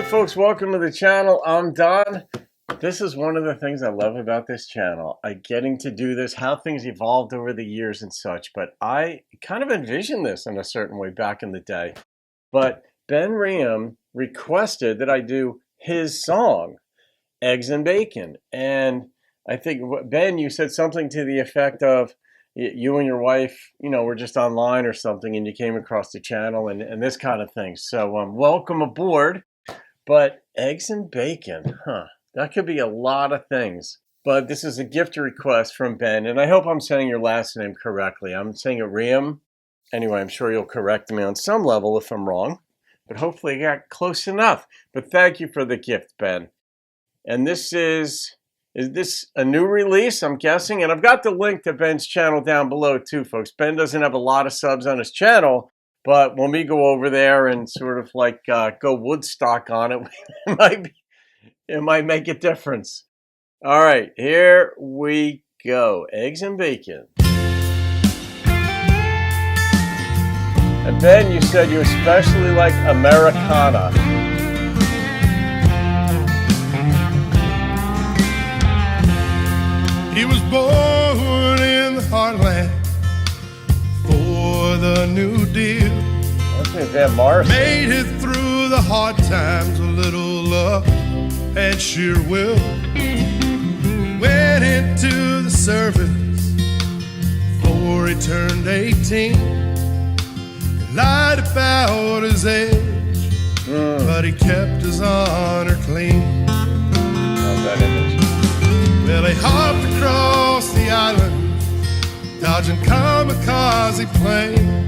folks, welcome to the channel. I'm Don. This is one of the things I love about this channel. Getting to do this, how things evolved over the years and such, but I kind of envisioned this in a certain way back in the day. But Ben Riehm requested that I do his song, Eggs and Bacon. And I think, Ben, you said something to the effect of, you and your wife, were just online or something and you came across the channel and this kind of thing. So welcome aboard. But eggs and bacon, that could be a lot of things. But this is a gift request from Ben, and I hope I'm saying your last name correctly. I'm saying it Riehm. Anyway, I'm sure you'll correct me on some level if I'm wrong, but hopefully I got close enough. But thank you for the gift, Ben. And this is this a new release, I'm guessing? And I've got the link to Ben's channel down below too, folks. Ben doesn't have a lot of subs on his channel, but when we go over there and sort of like go Woodstock on it, it might make a difference. All right, here we go. Eggs and bacon. And Ben, you said you especially like Americana. He was born in the heartland for the New Deal. Van Morrison. Made it through the hard times, a little luck and sheer will. Went into the service before he turned 18. He lied about his age, but he kept his honor clean. Love that image. Well, he hopped across the island, dodging kamikaze planes.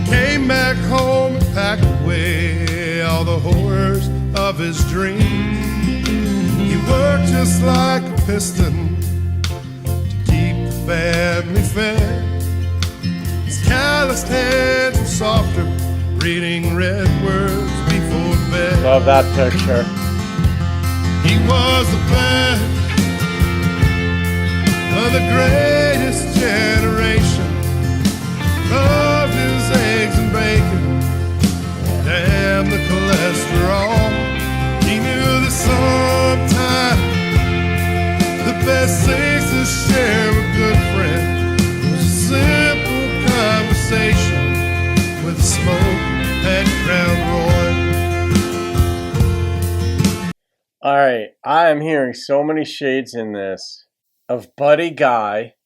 Came back home and packed away all the horrors of his dreams. He worked just like a piston to keep the family fed. His calloused hands were softer, reading red words before bed. Love that picture. He was the best of the greatest generation. Loved his eggs and bacon, damn the cholesterol. He knew that sometime the best things to share with good friends was a simple conversation with a smoke and Crown Royal. All right, I am hearing so many shades in this of Buddy Guy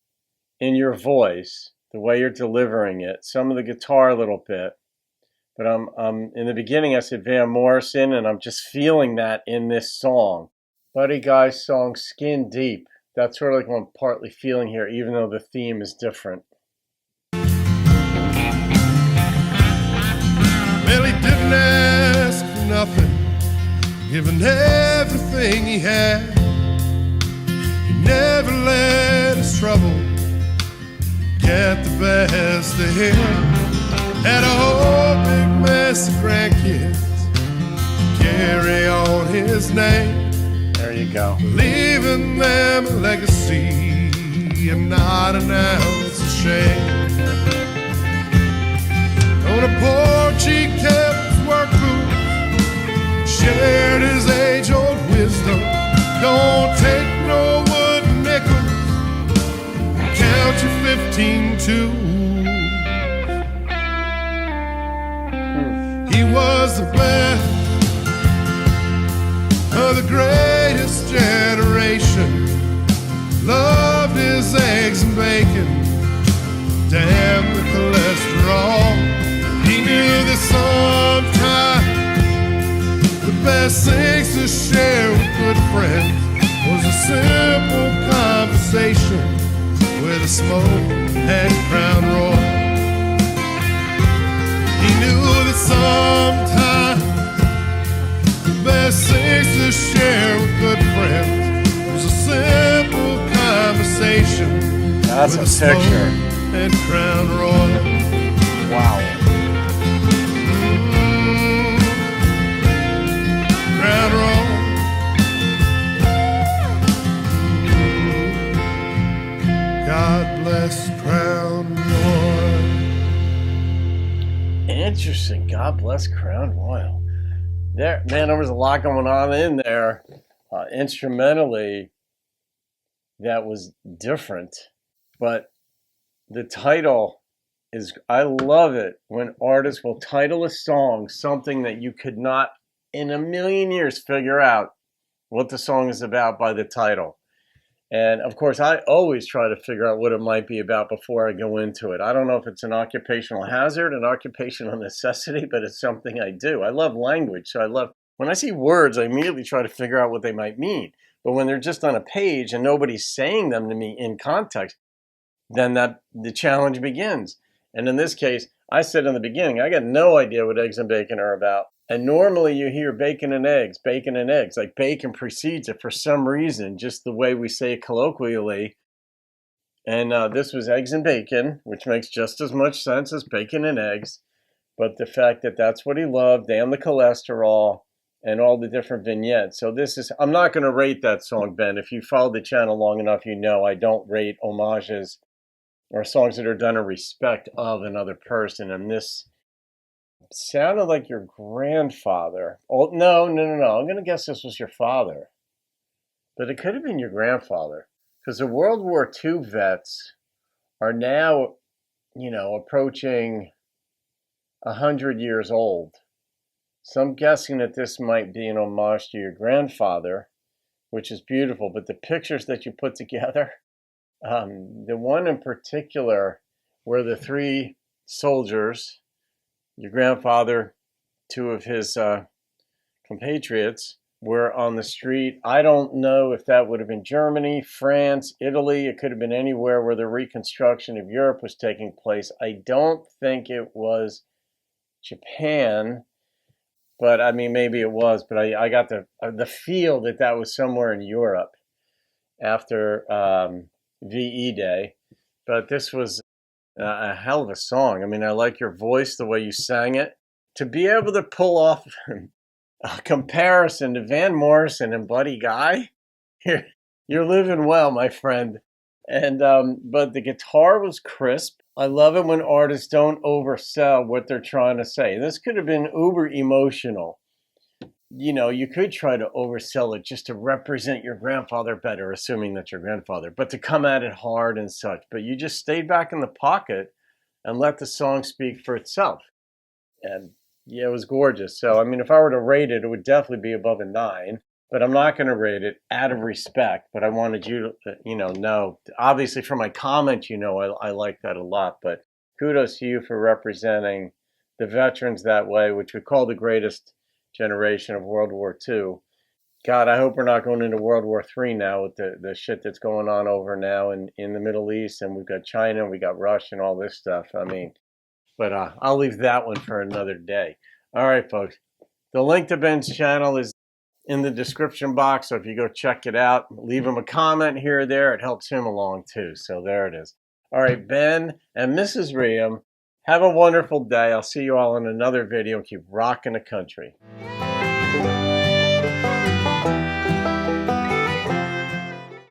in your voice, the way you're delivering it, some of the guitar a little bit. But I'm in the beginning I said Van Morrison, and I'm just feeling that in this song. Buddy Guy's song Skin Deep. That's sort of like what I'm partly feeling here, even though the theme is different. Well, he didn't ask for nothing, given everything he had. He never let his trouble get the best of him. Had a whole big mess of grandkids carry on his name. There you go. Leaving them a legacy and not an ounce of shame. On a porch he kept his work boots, shared his age-old wisdom. Don't take no wooden nickels, count your 15 too. He was the best of the greatest generation. Loved his eggs and bacon, damn the cholesterol. He knew that sometimes the best things to share with good friends was a simple conversation with a smoke and Crown Royal. He knew that sometimes the best things to share with good friends was a simple conversation. That's with a picture. And Crown Royal. Wow. Crown Royal. God bless Crown Royal. Interesting. God bless Crown Royal. there was a lot going on in there instrumentally that was different. But the title is, I love it when artists will title a song something that you could not in a million years figure out what the song is about by the title. And of course, I always try to figure out what it might be about before I go into it. I don't know if it's an occupational hazard, an occupational necessity, but it's something I do. I love language. So when I see words, I immediately try to figure out what they might mean. But when they're just on a page and nobody's saying them to me in context, then the challenge begins. And in this case, I said in the beginning, I got no idea what eggs and bacon are about. And normally you hear bacon and eggs, like bacon precedes it for some reason, just the way we say it colloquially. And this was eggs and bacon, which makes just as much sense as bacon and eggs. But the fact that that's what he loved, and the cholesterol, and all the different vignettes. So I'm not going to rate that song, Ben. If you followed the channel long enough, you know I don't rate homages or songs that are done in respect of another person. And this sounded like your grandfather. Oh, no. I'm going to guess this was your father. But it could have been your grandfather. Because the World War II vets are now, approaching 100 years old. So I'm guessing that this might be an homage to your grandfather, which is beautiful. But the pictures that you put together, the one in particular where the three soldiers, your grandfather, two of his compatriots, were on the street. I don't know if that would have been Germany, France, Italy. It could have been anywhere where the reconstruction of Europe was taking place. I don't think it was Japan, but I mean, maybe it was. But I got the feel that was somewhere in Europe after VE Day. But this was a hell of a song. I mean, I like your voice, the way you sang it. To be able to pull off a comparison to Van Morrison and Buddy Guy, you're living well, my friend. And but the guitar was crisp. I love it when artists don't oversell what they're trying to say. This could have been uber emotional. You could try to oversell it just to represent your grandfather better, assuming that's your grandfather, but to come at it hard and such. But you just stayed back in the pocket and let the song speak for itself. And yeah, it was gorgeous. So, I mean, if I were to rate it, it would definitely be above a 9, but I'm not going to rate it out of respect. But I wanted you to, know, obviously from my comment, I like that a lot, but kudos to you for representing the veterans that way, which we call the greatest generation of World War II. God, I hope we're not going into World War III now with the shit that's going on over now in the Middle East, and we've got China, and we got Russia, and all this stuff. I mean, but I'll leave that one for another day. All right, folks. The link to Ben's channel is in the description box, so if you go check it out, leave him a comment here or there. It helps him along too. So there it is. All right, Ben and Mrs. Riehm, have a wonderful day. I'll see you all in another video. Keep rocking the country.